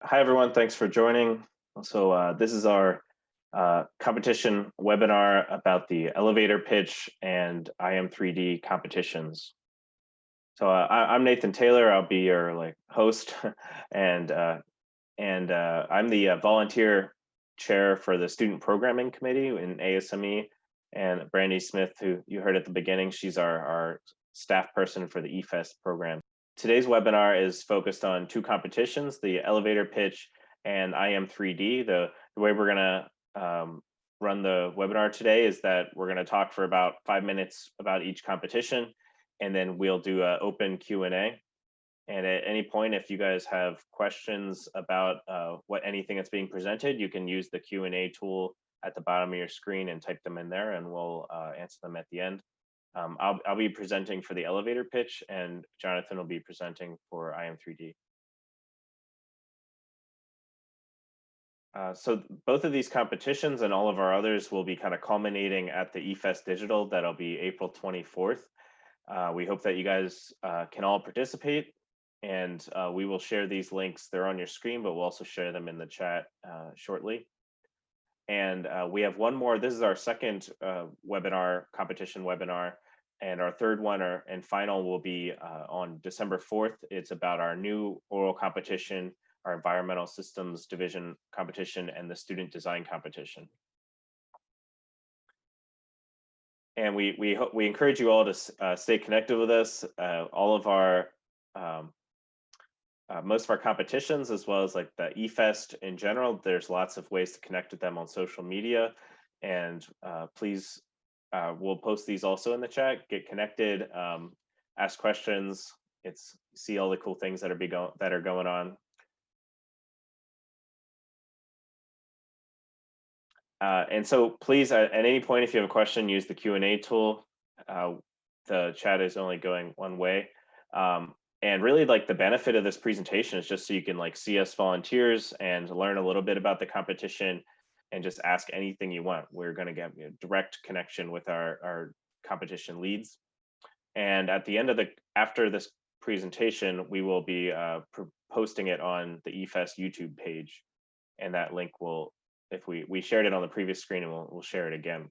Hi, everyone. Thanks for joining. This is our competition webinar about the elevator pitch and IAM3D competitions. I'm Nathan Taylor. I'll be your host, and I'm the volunteer chair for the student programming committee in ASME. And Brandy Smith, who you heard at the beginning, she's our staff person for the eFest program. Today's webinar is focused on two competitions, the elevator pitch and IAM3D. The way we're going to run the webinar today is that we're going to talk for about 5 minutes about each competition, and then we'll do an open Q&A. And at any point, if you guys have questions about anything that's being presented, you can use the Q&A tool at the bottom of your screen and type them in there, and we'll answer them at the end. I'll be presenting for the elevator pitch, and Jonathan will be presenting for IAM3D. So both of these competitions and all of our others will be kind of culminating at the eFest Digital. That'll be April 24th. We hope that you guys can all participate, and we will share these links. They're on your screen, but we'll also share them in the chat shortly. And we have one more. This is our second competition webinar. And our third one and final will be on December 4th. It's about our new oral competition, our environmental systems division competition, and the student design competition. And we encourage you all to stay connected with us. All of our most of our competitions, as well as like the eFest in general, there's lots of ways to connect with them on social media. And please, we'll post these also in the chat. Get connected, ask questions. See all the cool things that are going on. And so please, at any point, if you have a question, use the Q&A tool. The chat is only going one way. And really, like, the benefit of this presentation is just so you can see us volunteers and learn a little bit about the competition and just ask anything you want. We're going to get a direct connection with our competition leads. And at the end of after this presentation, we will be posting it on the eFest YouTube page. And that link will, if we shared it on the previous screen, and we'll share it again.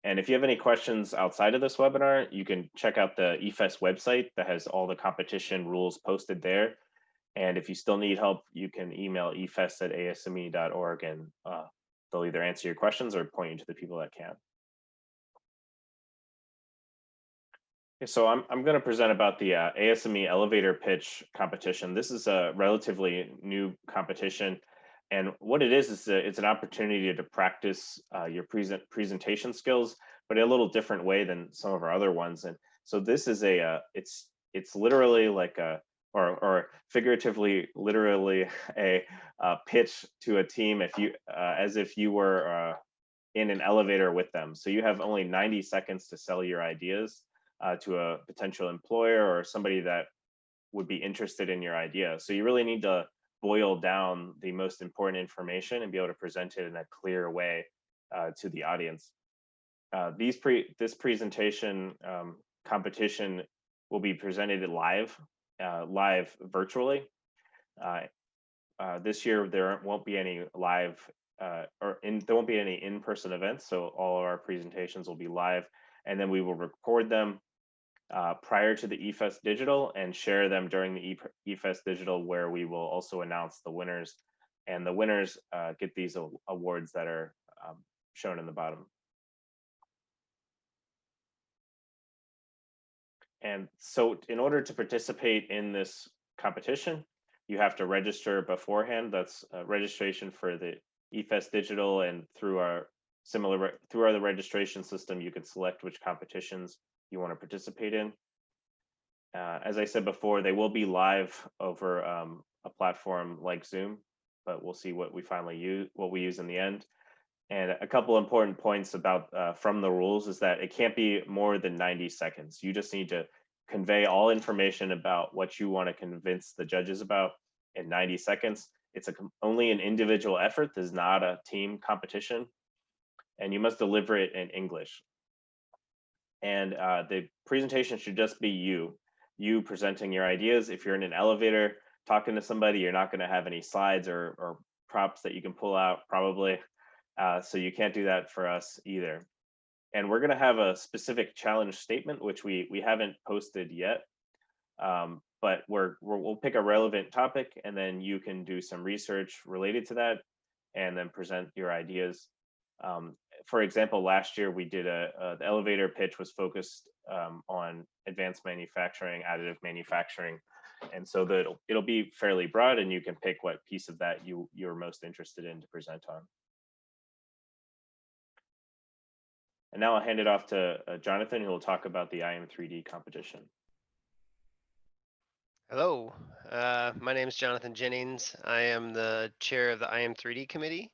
And if you have any questions outside of this webinar, you can check out the eFest website that has all the competition rules posted there. And if you still need help, you can email efest@asme.org, and they'll either answer your questions or point you to the people that can. Okay, so I'm going to present about the ASME elevator pitch competition. This is a relatively new competition. And what it is it's an opportunity to practice your presentation skills, but in a little different way than some of our other ones. And so this is it's literally like or figuratively, literally a pitch to a team as if you were in an elevator with them. So you have only 90 seconds to sell your ideas to a potential employer or somebody that would be interested in your idea. So you really need to boil down the most important information and be able to present it in a clear way to the audience. This presentation competition will be presented live virtually. This year there won't be any live there won't be any in-person events, so all of our presentations will be live, and then we will record them prior to the eFest Digital and share them during the eFest Digital, where we will also announce the winners. And the winners get these awards that are shown in the bottom. And so in order to participate in this competition, you have to register beforehand. That's registration for the eFest Digital, and through our registration system, you can select which competitions you want to participate in. As I said before, they will be live over a platform like Zoom, but we'll see what we use in the end. And a couple important points about from the rules is that it can't be more than 90 seconds. You just need to convey all information about what you want to convince the judges about in 90 seconds. It's only an individual effort. This is not a team competition, and you must deliver it in English. And the presentation should just be you presenting your ideas. If you're in an elevator, talking to somebody, you're not going to have any slides or props that you can pull out probably. So you can't do that for us either. And we're going to have a specific challenge statement, which we haven't posted yet. But we'll pick a relevant topic, and then you can do some research related to that and then present your ideas. For example, last year we did the elevator pitch was focused on advanced manufacturing, additive manufacturing. And so it'll be fairly broad, and you can pick what piece of that you're most interested in to present on. And now I'll hand it off to Jonathan, who will talk about the IAM3D competition. Hello, my name is Jonathan Jennings. I am the chair of the IAM3D committee.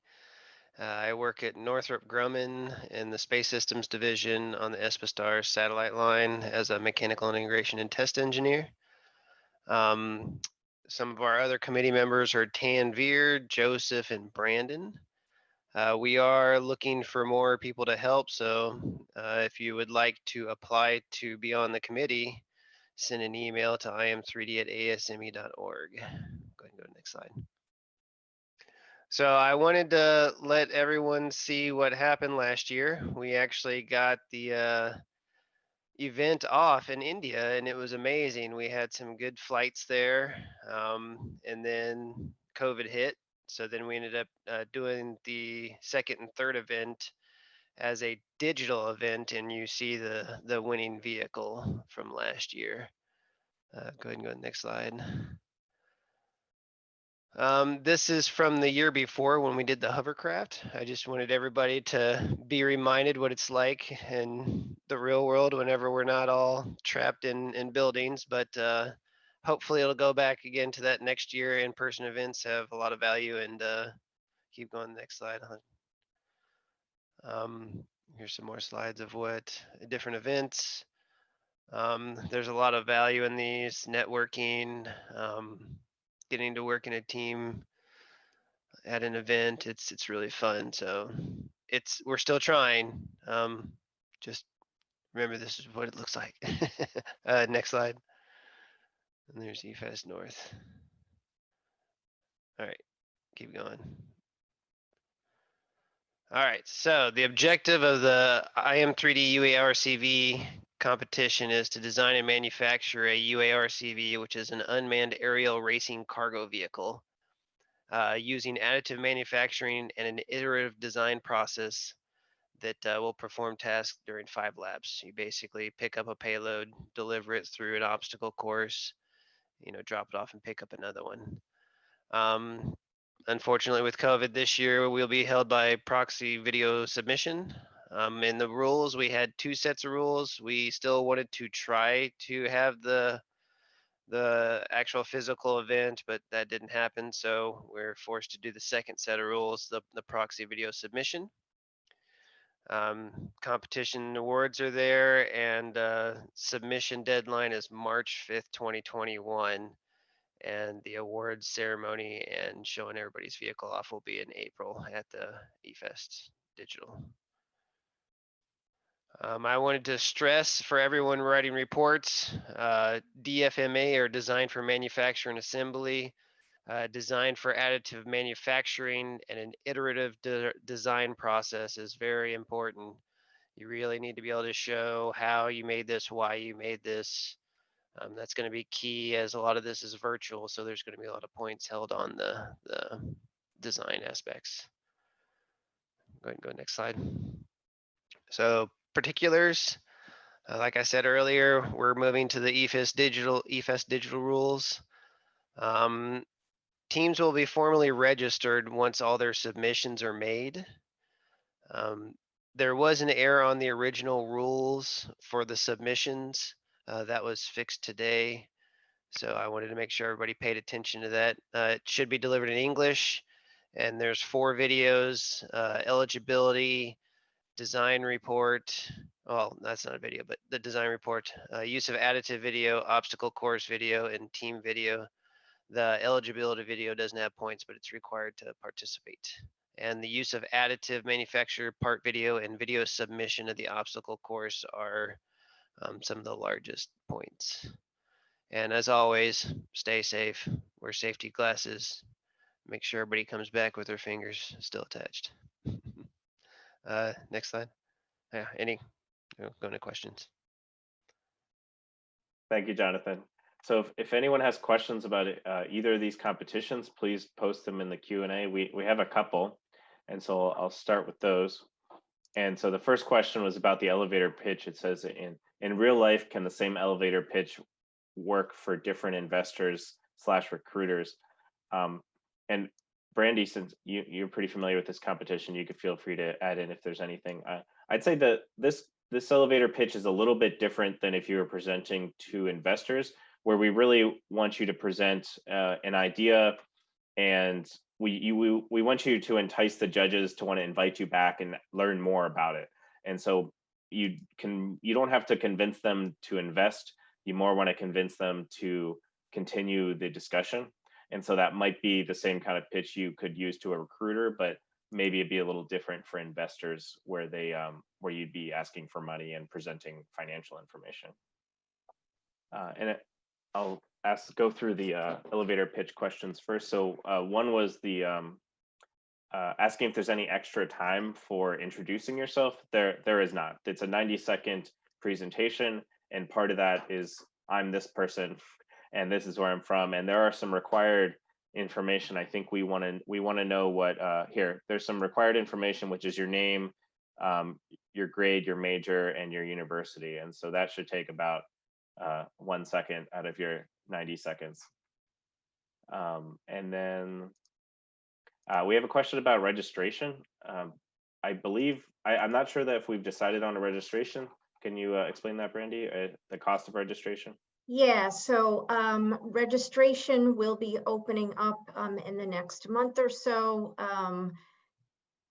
I work at Northrop Grumman in the Space Systems Division on the Espistar satellite line as a mechanical integration and test engineer. Some of our other committee members are Tanvir, Joseph, and Brandon. We are looking for more people to help, so if you would like to apply to be on the committee, send an email to IAM3D@asme.org. Go ahead and go to the next slide. So I wanted to let everyone see what happened last year. We actually got the event off in India, and it was amazing. We had some good flights there, and then COVID hit. So then we ended up doing the second and third event as a digital event, and you see the winning vehicle from last year. Go ahead and go to the next slide. This is from the year before when we did the hovercraft. I just wanted everybody to be reminded what it's like in the real world whenever we're not all trapped in buildings, but hopefully it'll go back again to that next year. In-person events have a lot of value, and keep going to the next slide. Here's some more slides of what different events. There's a lot of value in these, networking, getting to work in a team at an event. It's really fun. So we're still trying. Just remember, this is what it looks like. Next slide. And there's EFES North. All right, keep going. All right, so the objective of the IAM3D UARCV competition is to design and manufacture a UARCV, which is an unmanned aerial racing cargo vehicle, using additive manufacturing and an iterative design process that will perform tasks during 5 laps. You basically pick up a payload, deliver it through an obstacle course, drop it off and pick up another one. Unfortunately, with COVID this year, we'll be held by proxy video submission. In the rules, we had 2 sets of rules. We still wanted to try to have the actual physical event, but that didn't happen. So we're forced to do the second set of rules, the proxy video submission. Competition awards are there, and submission deadline is March 5th, 2021. And the awards ceremony and showing everybody's vehicle off will be in April at the eFest Digital. I wanted to stress for everyone writing reports, DFMA, or Design for Manufacture and Assembly, Design for Additive Manufacturing, and an iterative design process is very important. You really need to be able to show how you made this, why you made this. That's going to be key, as a lot of this is virtual, so there's going to be a lot of points held on the design aspects. Go ahead and go next slide. So particulars, like I said earlier, we're moving to the EFES digital rules. Teams will be formally registered once all their submissions are made. There was an error on the original rules for the submissions. That was fixed today. So I wanted to make sure everybody paid attention to that. It should be delivered in English, and there's 4 videos: eligibility, design report. Well, that's not a video, but the design report, use of additive video, obstacle course video, and team video. The eligibility video doesn't have points, but it's required to participate. And the use of additive manufacturer part video and video submission of the obstacle course are some of the largest points. And as always, stay safe, wear safety glasses, make sure everybody comes back with their fingers still attached. Next slide. Yeah, go into questions. Thank you, Jonathan. So if anyone has questions about either of these competitions, please post them in the Q&A. We have a couple, and so I'll start with those. And so the first question was about the elevator pitch. It says, in real life, can the same elevator pitch work for different investors / recruiters? And Brandy, since you're pretty familiar with this competition, you could feel free to add in if there's anything. I'd say that this elevator pitch is a little bit different than if you were presenting to investors, where we really want you to present an idea, and we want you to entice the judges to want to invite you back and learn more about it. And so you don't have to convince them to invest. You more want to convince them to continue the discussion. And so that might be the same kind of pitch you could use to a recruiter, but maybe it'd be a little different for investors, where they where you'd be asking for money and presenting financial information. I'll go through the elevator pitch questions first. So one was the asking if there's any extra time for introducing yourself. There is not. It's a 90-second presentation, and part of that is I'm this person, and this is where I'm from, and there are some required information. I think we want to know what here. There's some required information, which is your name, your grade, your major, and your university, and so that should take about 1 second out of your 90 seconds. And then we have a question about registration. I believe, I'm not sure that if we've decided on a registration. Can you explain that, Brandy, the cost of registration? Yeah, so registration will be opening up in the next month or so.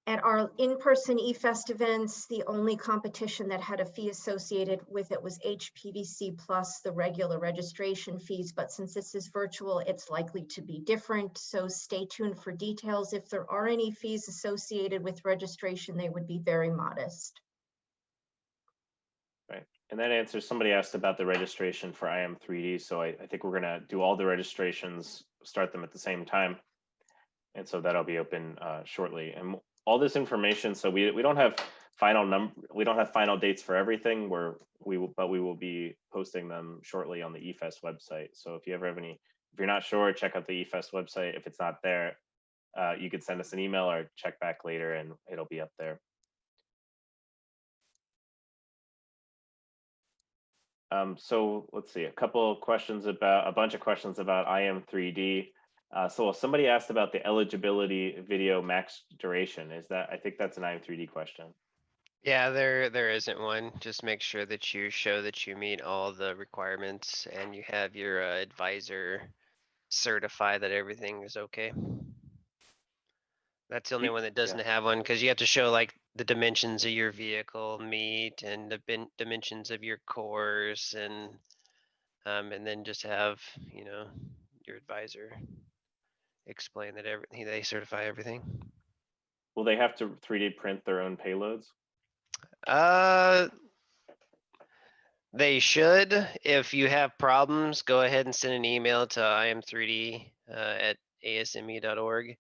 At our in-person eFest events, the only competition that had a fee associated with it was HPVC plus the regular registration fees. But since this is virtual, it's likely to be different. So stay tuned for details. If there are any fees associated with registration, they would be very modest. Right. And that answers, somebody asked about the registration for IAM3D. So I think we're going to do all the registrations, start them at the same time. And so that'll be open shortly. And all this information, so we don't have final dates for everything, but we will be posting them shortly on the eFest website. So if you ever have if you're not sure, check out the eFest website. If it's not there, you could send us an email or check back later, and it'll be up there. So let's see, a bunch of questions about IAM3D. So somebody asked about the eligibility video max duration. I think that's an IAM3D question. Yeah, there isn't one. Just make sure that you show that you meet all the requirements and you have your advisor certify that everything is okay. That's the only one that doesn't have one, because you have to show like the dimensions of your vehicle meet and the dimensions of your course, and then just have, your advisor explain that they certify everything. Will they have to 3D print their own payloads? They should. If you have problems, go ahead and send an email to IAM3D at ASME.org,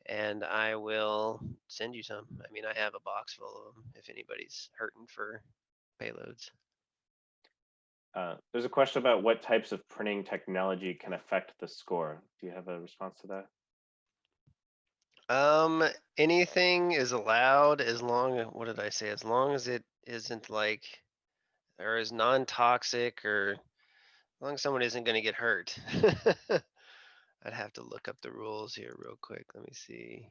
and I will send you some. I mean, I have a box full of them if anybody's hurting for payloads. There's a question about what types of printing technology can affect the score. Do you have a response to that? Anything is allowed as long, what did I say? As long as it isn't like, or is non-toxic, or as long as someone isn't going to get hurt. I'd have to look up the rules here real quick. Let me see.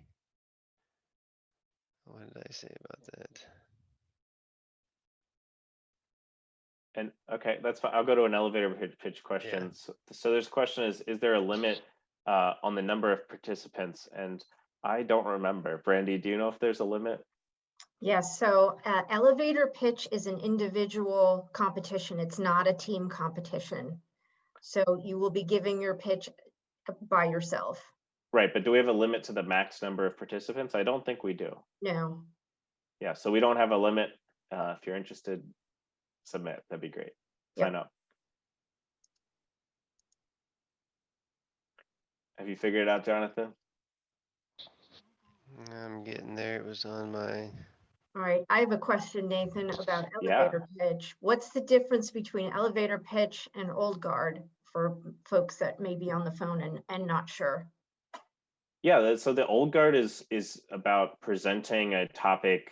What did I say about that? And okay, that's fine. I'll go to an elevator pitch question. Yeah. So there's a question is there a limit on the number of participants? And I don't remember. Brandy, do you know if there's a limit? Yes, so elevator pitch is an individual competition. It's not a team competition. So you will be giving your pitch by yourself. Right, but do we have a limit to the max number of participants? I don't think we do. No. Yeah, so we don't have a limit. If you're interested, submit. That'd be great. Sign up. Have you figured it out, Jonathan? I'm getting there. It was on my. All right, I have a question, Nathan, about Yeah. elevator pitch. What's the difference between elevator pitch and old guard for folks that may be on the phone and not sure? Yeah, so the old guard is about presenting a topic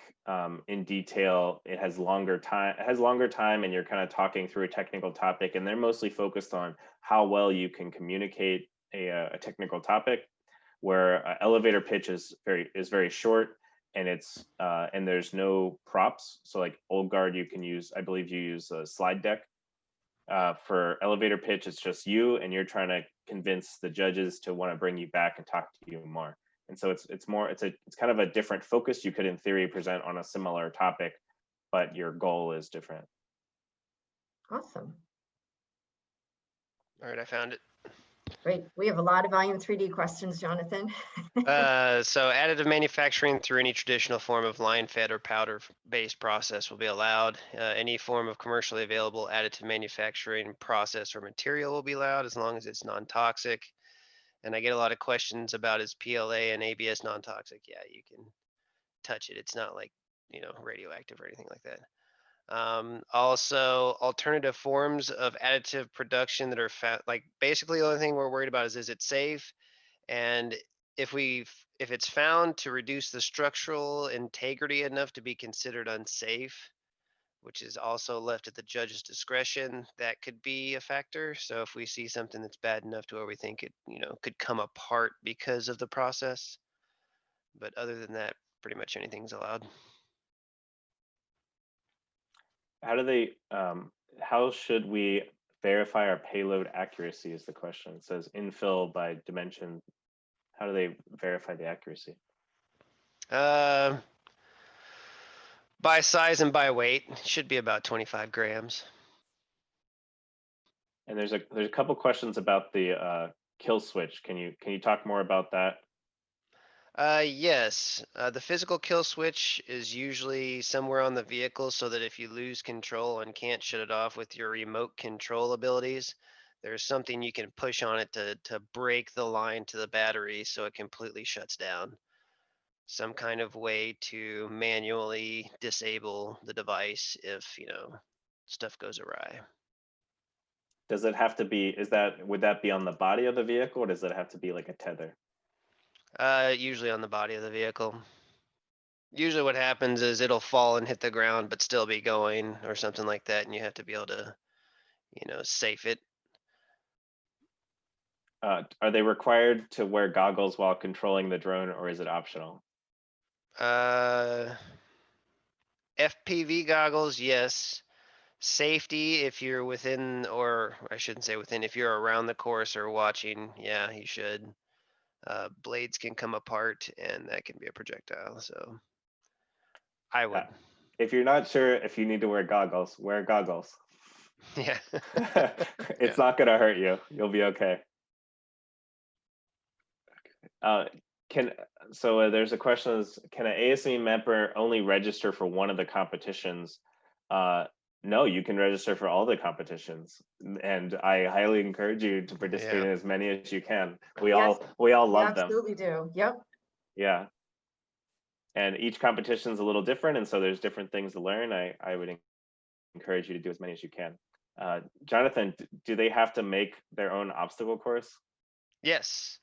in detail. It has longer time, and you're kind of talking through a technical topic, and they're mostly focused on how well you can communicate a technical topic. Where elevator pitch is very short, and it's and there's no props. So like old guard, you can use, I believe you use a slide deck. For elevator pitch, it's just you, and you're trying to convince the judges to want to bring you back and talk to you more. And so it's kind of a different focus. You could in theory present on a similar topic, but your goal is different. Awesome. All right, I found it. Great. We have a lot of IAM3D questions, Jonathan. So additive manufacturing through any traditional form of line fed or powder based process will be allowed. Any form of commercially available additive manufacturing process or material will be allowed as long as it's non-toxic. And I get a lot of questions about is PLA and ABS non-toxic? Yeah, you can touch it. It's not like, radioactive or anything like that. Also, alternative forms of additive production that are like basically the only thing we're worried about is it safe? And if it's found to reduce the structural integrity enough to be considered unsafe, which is also left at the judge's discretion, that could be a factor. So if we see something that's bad enough to where we think it, could come apart because of the process. But other than that, pretty much anything's allowed. How should we verify our payload accuracy is the question. It says infill by dimension. How do they verify the accuracy? By size and by weight, should be about 25 grams. And there's a couple questions about the kill switch. Can you talk more about that? Yes, the physical kill switch is usually somewhere on the vehicle so that if you lose control and can't shut it off with your remote control abilities, there's something you can push on it to break the line to the battery so it completely shuts down. Some kind of way to manually disable the device if, stuff goes awry. Does it have to be, would that be on the body of the vehicle, or does it have to be like a tether? Usually on the body of the vehicle. Usually what happens is it'll fall and hit the ground, but still be going or something like that. And you have to be able to, safe it. Are they required to wear goggles while controlling the drone, or is it optional? FPV goggles, yes. Safety, if you're within, or I shouldn't say within, if you're around the course or watching, yeah, you should. Blades can come apart and that can be a projectile, so I would. If you're not sure if you need to wear goggles, wear goggles. Yeah. It's not gonna hurt you. You'll be okay. There's a question: can an ASME member only register for one of the competitions? No, you can register for all the competitions, and I highly encourage you to participate in as many as you can. We all love them. Absolutely do. Yep. Yeah. And each competition is a little different, and so there's different things to learn. I would encourage you to do as many as you can. Jonathan, do they have to make their own obstacle course? Yes.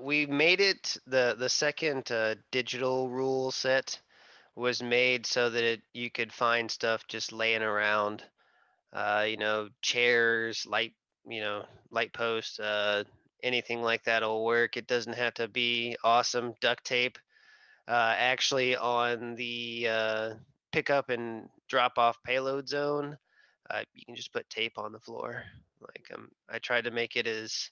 We made it, the second digital rule set was made so that you could find stuff just laying around, chairs, light posts, anything like that'll work. It doesn't have to be awesome duct tape. Actually on the pickup and drop off payload zone, you can just put tape on the floor. Like I tried to make it as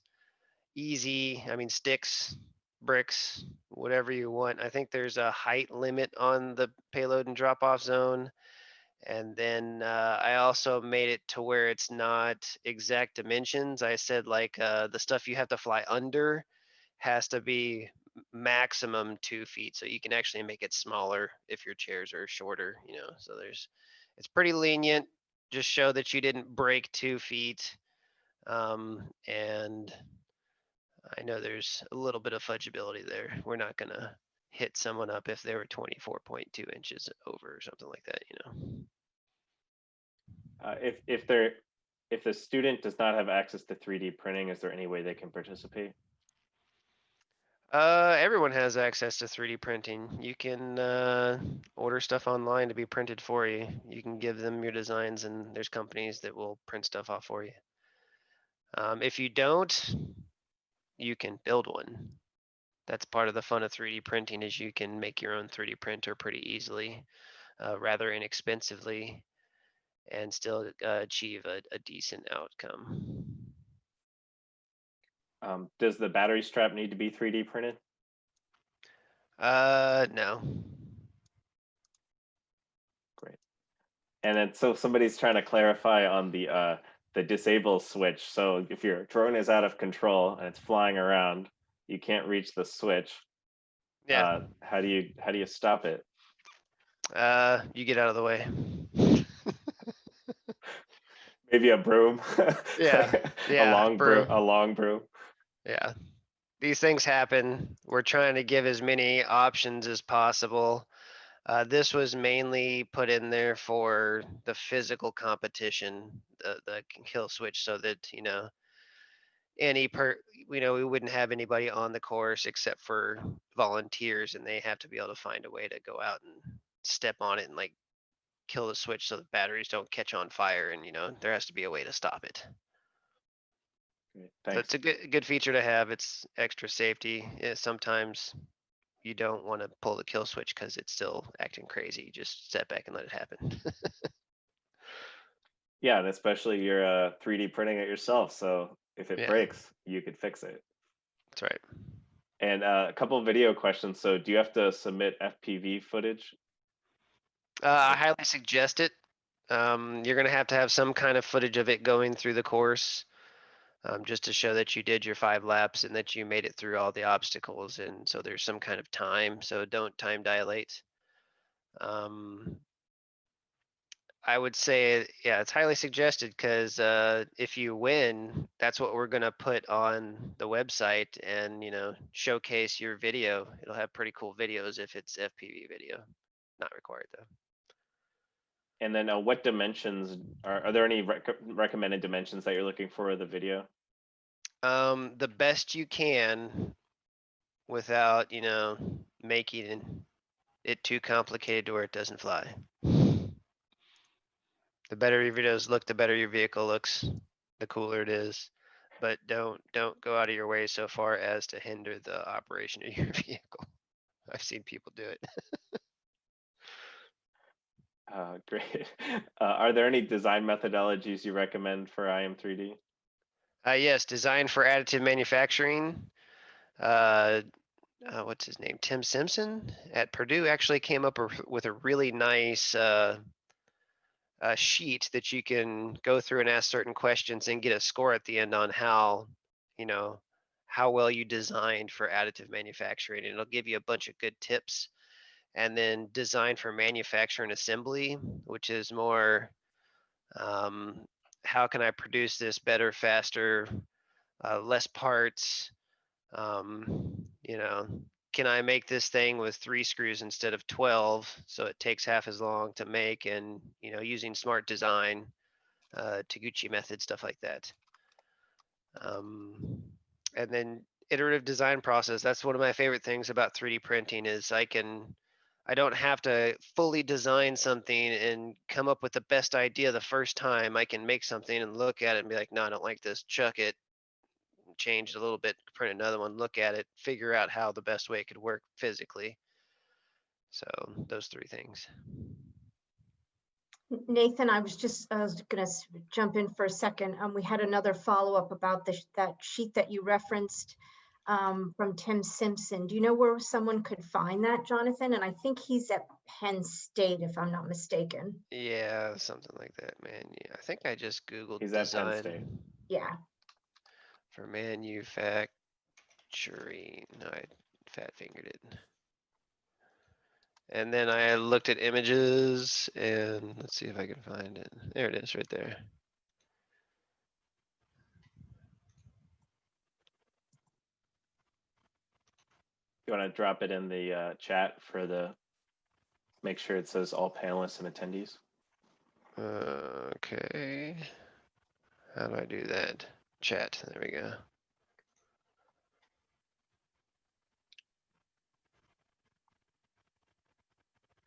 easy. I mean, sticks, bricks, whatever you want. I think there's a height limit on the payload and drop off zone. And then I also made it to where it's not exact dimensions. I said like the stuff you have to fly under has to be maximum 2 feet. So you can actually make it smaller if your chairs are shorter, so it's pretty lenient. Just show that you didn't break 2 feet. And I know there's a little bit of fudgeability there. We're not gonna hit someone up if they were 24.2 inches over or something like that, you know? If the student does not have access to 3D printing, is there any way they can participate? Everyone has access to 3D printing. You can order stuff online to be printed for you. You can give them your designs, and there's companies that will print stuff off for you. If you don't, you can build one. That's part of the fun of 3D printing is you can make your own 3D printer pretty easily, rather inexpensively, and still achieve a decent outcome. Does the battery strap need to be 3D printed? No. Great. And then so somebody's trying to clarify on the disable switch. So if your drone is out of control and it's flying around, you can't reach the switch. Yeah. How do you stop it? You get out of the way. Maybe a broom. Yeah, A yeah, long broom. a long broom. Yeah. These things happen. We're trying to give as many options as possible. This was mainly put in there for the physical competition, the kill switch, so that, you know, we wouldn't have anybody on the course except for volunteers, and they have to be able to find a way to go out and step on it and like kill the switch so the batteries don't catch on fire, and you know, there has to be a way to stop it. Great, So thanks. it's a good feature to have. It's extra safety. Yeah, sometimes you don't want to pull the kill switch because it's still acting crazy. You just step back and let it happen. Yeah, and especially you're 3D printing it yourself. So if it Yeah. breaks, you could fix it. That's right. And a couple of video questions. So do you have to submit FPV footage? I highly suggest it. You're gonna have to have some kind of footage of it going through the course, just to show that you did your 5 laps and that you made it through all the obstacles. And so there's some kind of time. So don't time dilate. I would say, yeah, it's highly suggested because if you win, that's what we're gonna put on the website and, you know, showcase your video. It'll have pretty cool videos if it's FPV video. Not required though. And then what dimensions are there any recommended dimensions that you're looking for in the video? The best you can without, you know, making it too complicated to where it doesn't fly. The better your videos look, the better your vehicle looks, the cooler it is. But don't go out of your way so far as to hinder the operation of your vehicle. I've seen people do it. Great. Are there any design methodologies you recommend for IAM3D? Yes, design for additive manufacturing. What's his name? Tim Simpson at Purdue actually came up with a really nice sheet that you can go through and ask certain questions and get a score at the end on how, you know, how well you designed for additive manufacturing. And it'll give you a bunch of good tips. And then design for manufacture and assembly, which is more, how can I produce this better, faster, less parts? You know, can I make this thing with 3 screws instead of 12? So it takes half as long to make, and, you know, using smart design, Taguchi method, stuff like that. And then iterative design process. That's one of my favorite things about 3D printing is I don't have to fully design something and come up with the best idea the first time. I can make something and look at it and be like, no, I don't like this, chuck it, change it a little bit, print another one, look at it, figure out how the best way it could work physically. So those 3 things. Nathan, I was going to jump in for a second. We had another follow-up about that sheet that you referenced from Tim Simpson. Do you know where someone could find that, Jonathan? And I think he's at Penn State, if I'm not mistaken. Yeah, something like that, man. Yeah, I think I just Googled He's at Penn design State. Yeah. for manufacturing. No, I fat fingered it. And then I looked at images and let's see if I can find it. There it is right there. you want to drop it in the chat for the, make sure it says all panelists and attendees? Okay. How do I do that? Chat, there we go.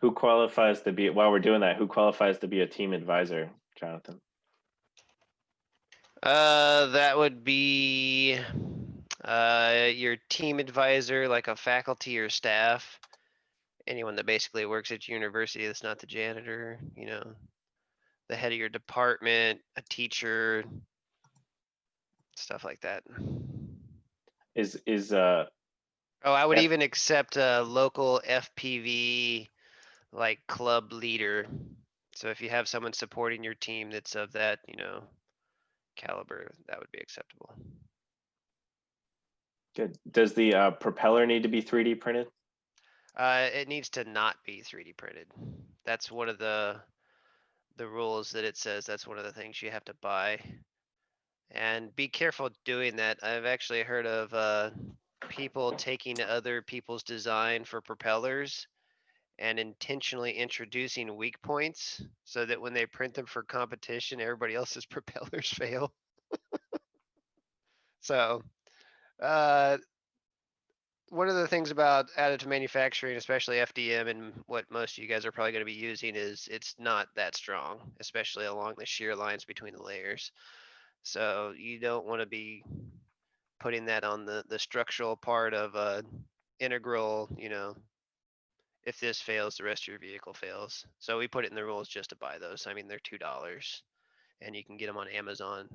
Who qualifies to be, while we're doing that, who qualifies to be a team advisor, Jonathan? That would be your team advisor, like a faculty or staff. Anyone that basically works at your university that's not the janitor, you know, the head of your department, a teacher, stuff like that. Is Oh, I would F- even accept a local FPV like club leader. So if you have someone supporting your team that's of that, you know, caliber, that would be acceptable. good. Does the propeller need to be 3D printed? It needs to not be 3D printed. That's one of the rules that it says. That's one of the things you have to buy. And be careful doing that. I've actually heard of people taking other people's design for propellers and intentionally introducing weak points so that when they print them for competition, everybody else's propellers fail. So, one of the things about additive manufacturing, especially FDM and what most of you guys are probably going to be using is it's not that strong, especially along the shear lines between the layers. So you don't want to be putting that on the structural part of a integral, you know, if this fails, the rest of your vehicle fails. So we put it in the rules just to buy those. I mean, they're $2 and you can get them on Amazon,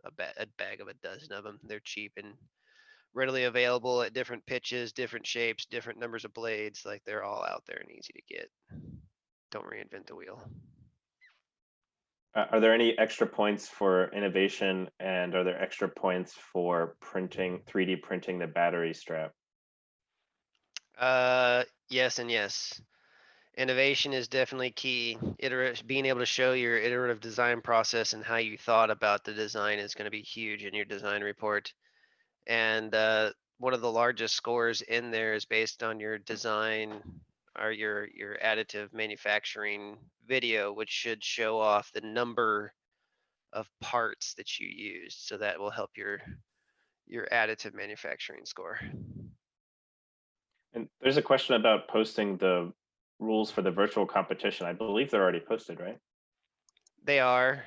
a bag of a dozen of them. They're cheap and readily available at different pitches, different shapes, different numbers of blades. Like they're all out there and easy to get. Don't reinvent the wheel. Are there any extra points for innovation, and are there extra points for printing, 3D printing the battery strap? Yes and yes. Innovation is definitely key. Being able to show your iterative design process and how you thought about the design is going to be huge in your design report. And one of the largest scores in there is based on your design or your additive manufacturing video, which should show off the number of parts that you used. So that will help your additive manufacturing score. And there's a question about posting the rules for the virtual competition. I believe they're already posted, right? They are.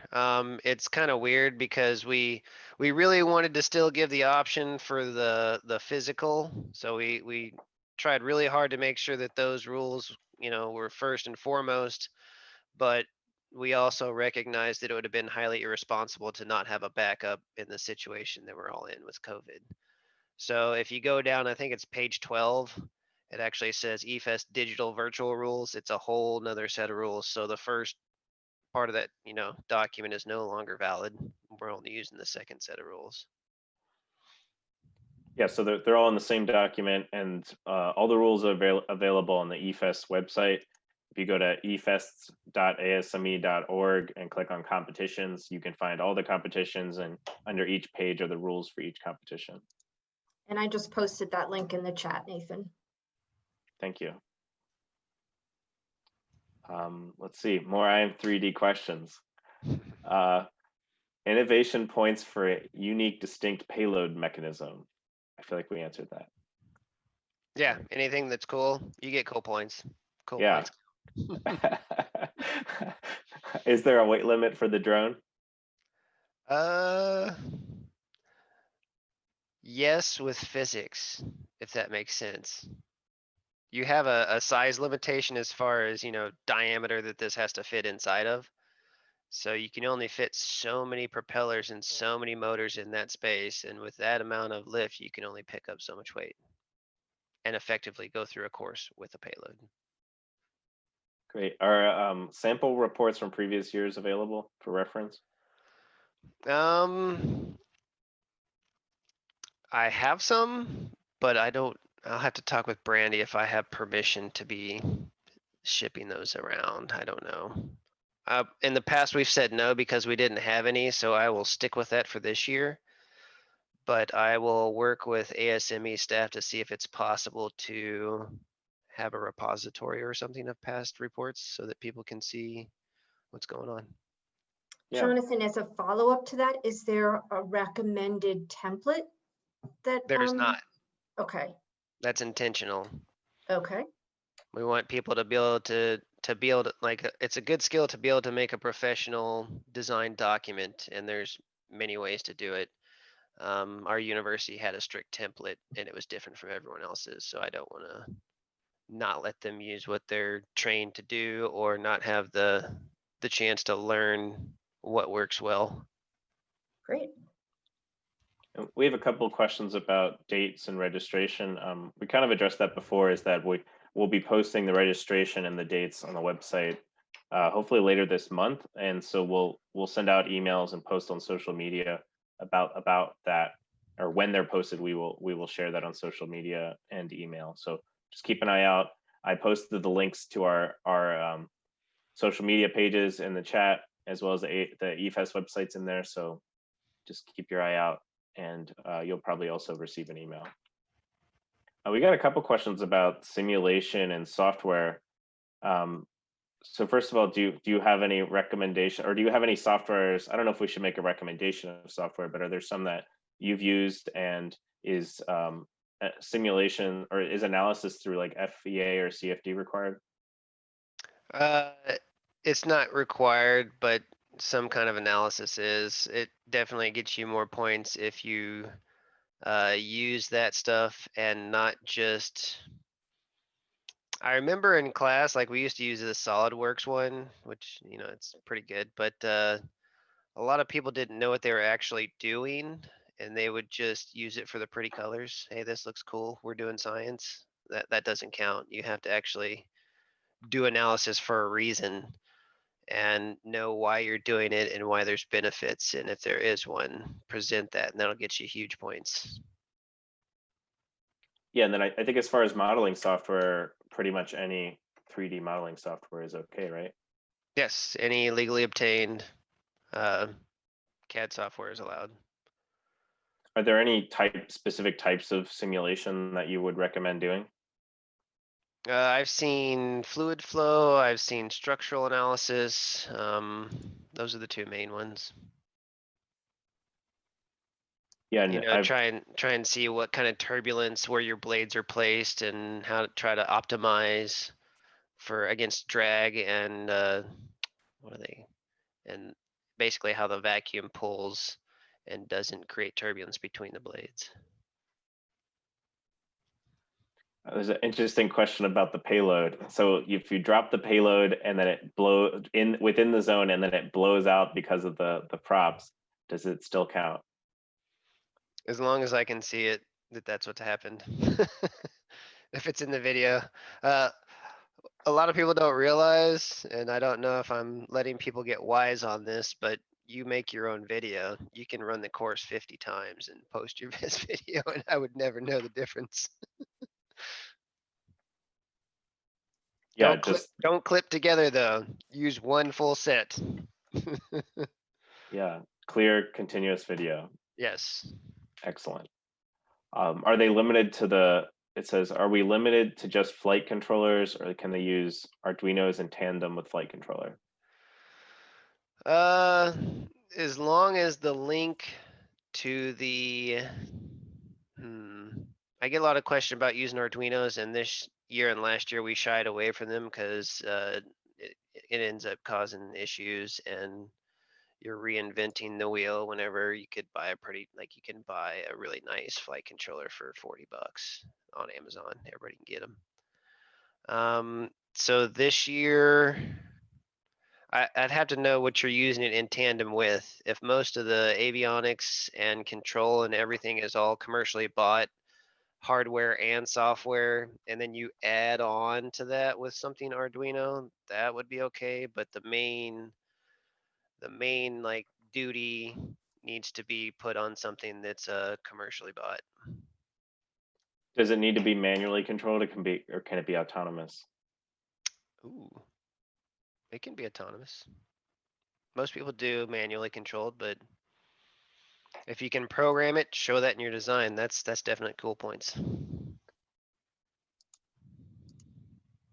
It's kind of weird because we really wanted to still give the option for the physical. So we tried really hard to make sure that those rules, you know, were first and foremost, but we also recognized that it would have been highly irresponsible to not have a backup in the situation that we're all in with COVID. So if you go down, I think it's page 12, it actually says EFES digital virtual rules. It's a whole nother set of rules. So the first part of that, you know, document is no longer valid. We're only using the second set of rules. Yeah, so they're all in the same document, and all the rules are available on the EFES website. If you go to efes.asme.org and click on competitions, you can find all the competitions, and under each page are the rules for each competition. And I just posted that link in the chat, Nathan. Thank you. Let's see, more IAM3D questions. Innovation points for a unique, distinct payload mechanism. I feel like we answered that. Yeah, anything that's cool, you get cool points. Cool Yeah. points. Is there a weight limit for the drone? Yes, with physics, if that makes sense. You have a size limitation as far as, you know, diameter that this has to fit inside of. So you can only fit so many propellers and so many motors in that space. And with that amount of lift, you can only pick up so much weight and effectively go through a course with a payload. Great. Are sample reports from previous years available for reference? I have some, but I'll have to talk with Brandy if I have permission to be shipping those around. I don't know. In the past, we've said no because we didn't have any, so I will stick with that for this year. but I will work with ASME staff to see if it's possible to have a repository or something of past reports so that people can see what's going on. Yeah. Jonathan, as a follow-up to that, is there a recommended template that? There's not. Okay, That's intentional. okay, We want people to be able to like, it's a good skill to be able to make a professional design document, and there's many ways to do it. Our university had a strict template and it was different from everyone else's, so I don't want to not let them use what they're trained to do or not have the chance to learn what works well. great. We have a couple of questions about dates and registration. We kind of addressed that before, is that we'll be posting the registration and the dates on the website hopefully later this month. And so we'll send out emails and post on social media about that, or when they're posted, we will share that on social media and email. So just keep an eye out. I posted the links to our social media pages in the chat, as well as the EFES websites in there. So just keep your eye out, and you'll probably also receive an email. We got a couple questions about simulation and software. So first of all, do you have any recommendation, or do you have any softwares? I don't know if we should make a recommendation of software, but are there some that you've used and is simulation or is analysis through like FEA or CFD required? It's not required, but some kind of analysis is. It definitely gets you more points if you use that stuff and not just. I remember in class, like we used to use the SolidWorks one, which, you know, it's pretty good, but a lot of people didn't know what they were actually doing, and they would just use it for the pretty colors. Hey, this looks cool. We're doing science. That doesn't count. You have to actually do analysis for a reason and know why you're doing it and why there's benefits. And if there is one, present that, and that'll get you huge points. Yeah, and then I think as far as modeling software, pretty much any 3D modeling software is okay, right? Yes, any legally obtained CAD software is allowed. Are there any specific types of simulation that you would recommend doing? I've seen fluid flow, I've seen structural analysis. Those are the two main ones. Yeah, You and know, try and see what kind of turbulence, where your blades are placed, and how to try to optimize for against drag and what are they? And basically how the vacuum pulls and doesn't create turbulence between the blades. there's an interesting question about the payload. So if you drop the payload and then it blows within the zone and then it blows out because of the props, does it still count? As long as I can see it, that's what's happened. If it's in the video. A lot of people don't realize, and I don't know if I'm letting people get wise on this, but you make your own video. You can run the course 50 times and post your best video, and I would never know the difference. Yeah, Don't clip together though. Use one full set. yeah, clear continuous video. Yes. Excellent. Are they limited to it says, are we limited to just flight controllers, or can they use Arduinos in tandem with flight controller? As long as the link to the, I get a lot of question about using Arduinos, and this year and last year we shied away from them because it ends up causing issues, and you're reinventing the wheel whenever you could buy you can buy a really nice flight controller for $40 on Amazon. Everybody can get them. So this year, I'd have to know what you're using it in tandem with. If most of the avionics and control and everything is all commercially bought, hardware and software, and then you add on to that with something Arduino, that would be okay. But the main like duty needs to be put on something that's commercially bought. Does it need to be manually controlled? It can be, or can it be autonomous? Ooh, it can be autonomous. Most people do manually controlled, but If you can program it, show that in your design. That's definitely cool points.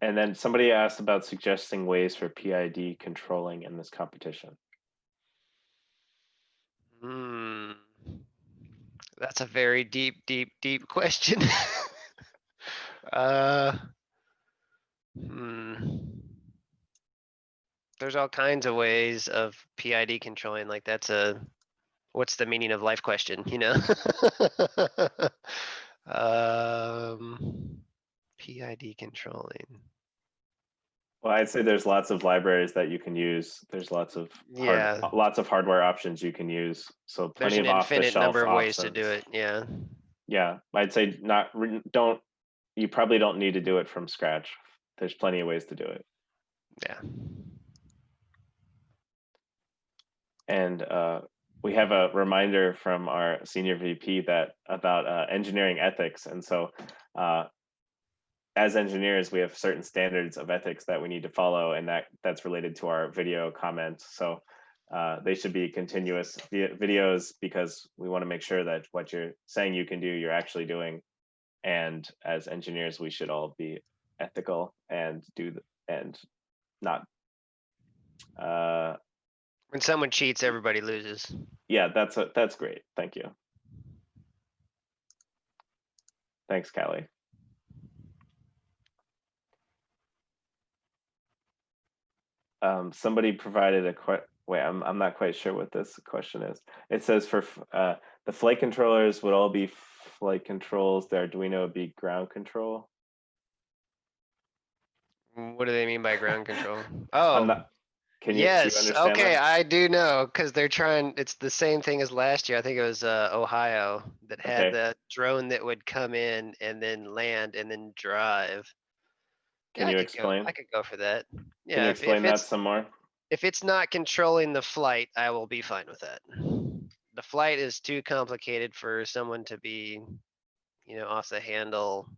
And then somebody asked about suggesting ways for PID controlling in this competition. Hmm. That's a very deep question. Hmm. There's all kinds of ways of PID controlling, like that's what's the meaning of life question, you know? PID controlling. Well, I'd say there's lots of libraries that you can use. There's lots of Yeah, hardware options you can use. So there's plenty an of off the infinite shelf number of ways to options. do it, yeah. Yeah, I'd say don't, you probably don't need to do it from scratch. There's plenty of ways to do it. Yeah. And we have a reminder from our senior VP that about engineering ethics. And so as engineers, we have certain standards of ethics that we need to follow, and that's related to our video comments. So they should be continuous videos, because we want to make sure that what you're saying you can do, you're actually doing. And as engineers, we should all be ethical and and not. When someone cheats, everybody loses. Yeah, that's great. Thank you. Thanks, Callie. Somebody provided a wait, I'm not quite sure what this question is. It says for the flight controllers would all be flight controls, the Arduino would be ground control. What do they mean by ground control? I'm Oh, not, do you yes, understand okay, that? I do know, cause they're trying, it's the same thing as last year. I think it was Ohio that had Okay, the drone that would come in and then land and then drive. Yeah, can you explain? I could go for that. Can Yeah, you if explain that some more? if it's not controlling the flight, I will be fine with that. The flight is too complicated for someone to be, off the handle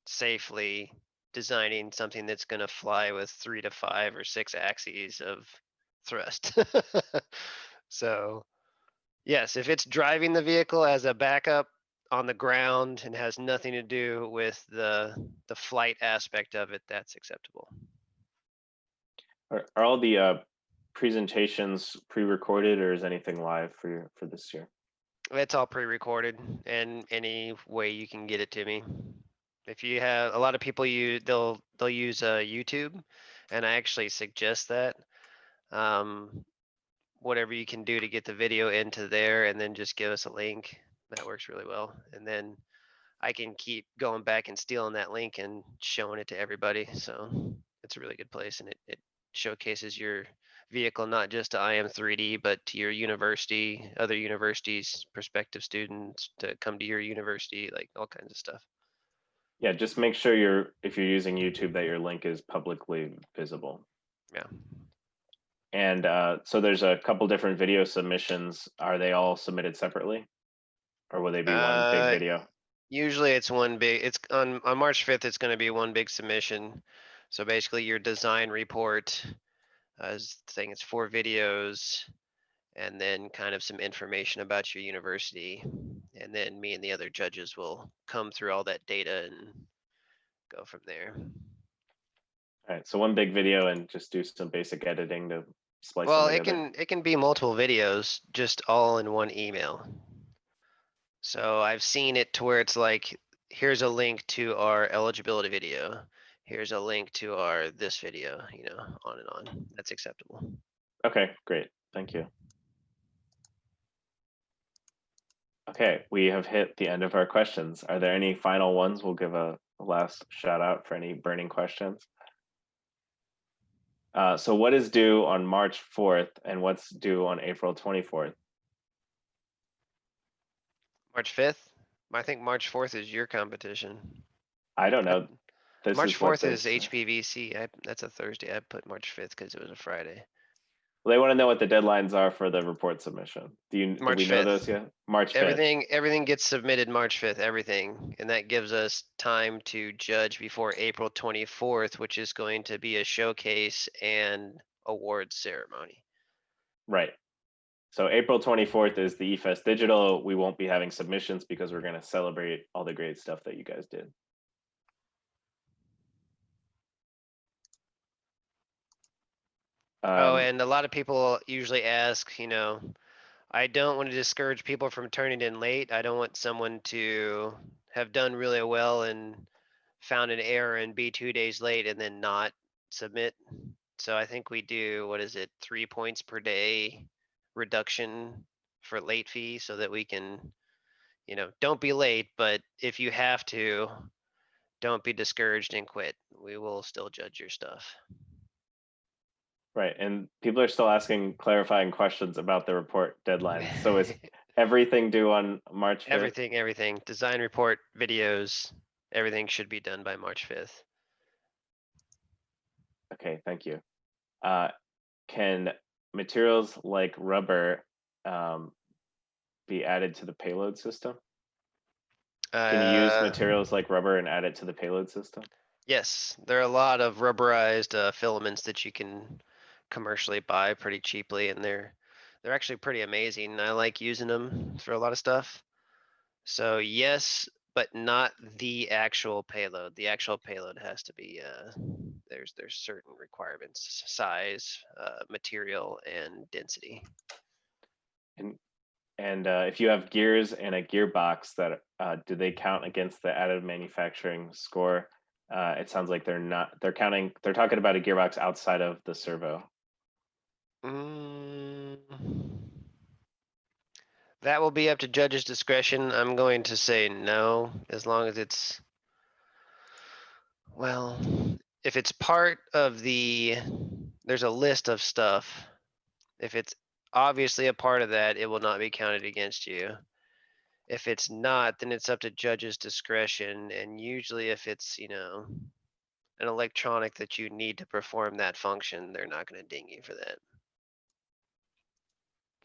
safely designing something that's gonna fly with 3 to 5 or 6 axes of thrust. So, yes, if it's driving the vehicle as a backup on the ground and has nothing to do with the flight aspect of it, that's acceptable. Are all the presentations pre-recorded, or is anything live for this year? It's all pre-recorded and any way you can get it to me. If you have, a lot of people they'll use YouTube, and I actually suggest that. Whatever you can do to get the video into there and then just give us a link, that works really well. And then I can keep going back and stealing that link and showing it to everybody. So it's a really good place, and it showcases your vehicle, not just to IAM3D, but to your university, other universities, prospective students to come to your university, like all kinds of stuff. Yeah, just make sure if you're using YouTube, that your link is publicly visible. Yeah. And so there's a couple different video submissions. Are they all submitted separately, or will they be one big video? Usually it's one big, it's on March 5th, it's gonna be one big submission. So basically your design report, I was saying it's 4 videos, and then kind of some information about your university. And then me and the other judges will come through all that data and go from there. All right, so one big video and just do some basic editing to splice Well, them together. it can be multiple videos, just all in one email. So I've seen it to where it's like, here's a link to our eligibility video. Here's a link to our this video, on and on. That's acceptable. Okay, great. Thank you. Okay, we have hit the end of our questions. Are there any final ones? We'll give a last shout out for any burning questions. So what is due on March 4th and what's due on April 24th? March 5th? I think March 4th is your competition. I don't know. This March is what 4th is this. HPVC. That's a Thursday. I put March 5th because it was a Friday. Well, they want to know what the deadlines are for the report submission. Do we know 5th. those yet? March 5th. Everything gets submitted March 5th, everything. And that gives us time to judge before April 24th, which is going to be a showcase and awards ceremony. Right. So April 24th is the eFest Digital. We won't be having submissions because we're going to celebrate all the great stuff that you guys did. Oh, and a lot of people usually ask, you know, I don't want to discourage people from turning in late. I don't want someone to have done really well and found an error and be 2 days late and then not submit. So I think we do, what is it, 3 points per day reduction for late fee so that we can, you know, don't be late, but if you have to, don't be discouraged and quit. We will still judge your stuff. Right, and people are still asking clarifying questions about the report deadline. So is everything due on March 5th? Everything. Design report, videos, everything should be done by March 5th. Okay, thank you. Can materials like rubber be added to the payload system? Can you use materials like rubber and add it to the payload system? Yes, there are a lot of rubberized filaments that you can commercially buy pretty cheaply, and they're actually pretty amazing. I like using them for a lot of stuff. So yes, but not the actual payload. The actual payload has to be there's certain requirements: size, material, and density. And if you have gears and a gearbox, that do they count against the additive manufacturing score? It sounds like they're not. They're talking about a gearbox outside of the servo. That will be up to judge's discretion. I'm going to say no, as long as it's, well, if it's part of there's a list of stuff. If it's obviously a part of that, it will not be counted against you. If it's not, then it's up to judge's discretion. And usually if it's, you know, an electronic that you need to perform that function, they're not going to ding you for that.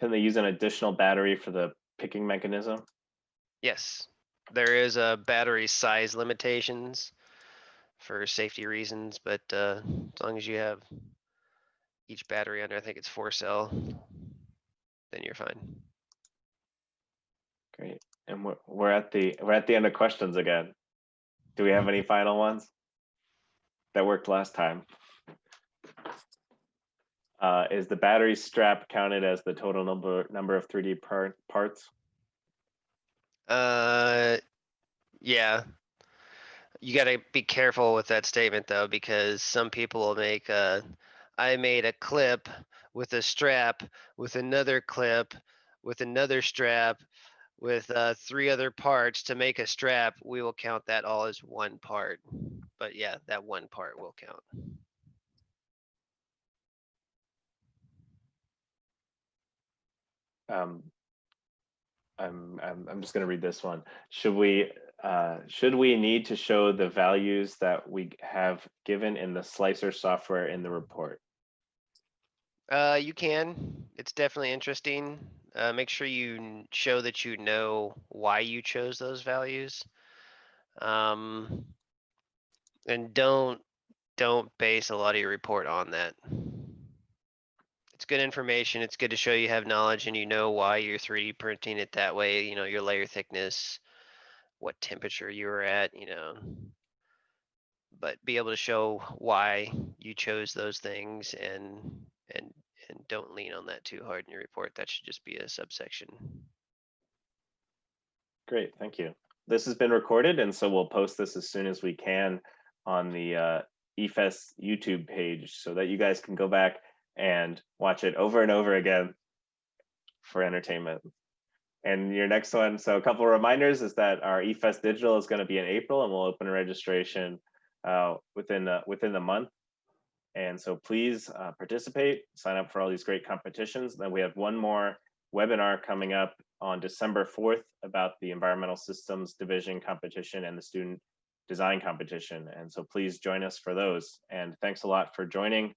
Can they use an additional battery for the picking mechanism? Yes, there is a battery size limitations for safety reasons, but as long as you have each battery under, I think it's 4 cell, then you're fine. Great. And we're at the end of questions again. Do we have any final ones? That worked last time. Is the battery strap counted as the total number of 3D parts? Yeah. You gotta be careful with that statement though, because some people will make I made a clip with a strap, with another clip, with another strap, with 3 other parts to make a strap. We will count that all as one part. But yeah, that one part will count. I'm just going to read this one. Should we need to show the values that we have given in the slicer software in the report? You can. It's definitely interesting. Make sure you show that you know why you chose those values. And don't base a lot of your report on that. It's good information. It's good to show you have knowledge and you know why you're 3D printing it that way, you know, your layer thickness, what temperature you were at, you know. But be able to show why you chose those things and don't lean on that too hard in your report. That should just be a subsection. Great, thank you. This has been recorded, and so we'll post this as soon as we can on the eFest YouTube page so that you guys can go back and watch it over and over again for entertainment. And your next one, so a couple of reminders is that our eFest Digital is going to be in April, and we'll open a registration within the month. And so please participate, sign up for all these great competitions. Then we have one more webinar coming up on December 4th about the Environmental Systems Division competition and the Student Design competition. And so please join us for those. And thanks a lot for joining.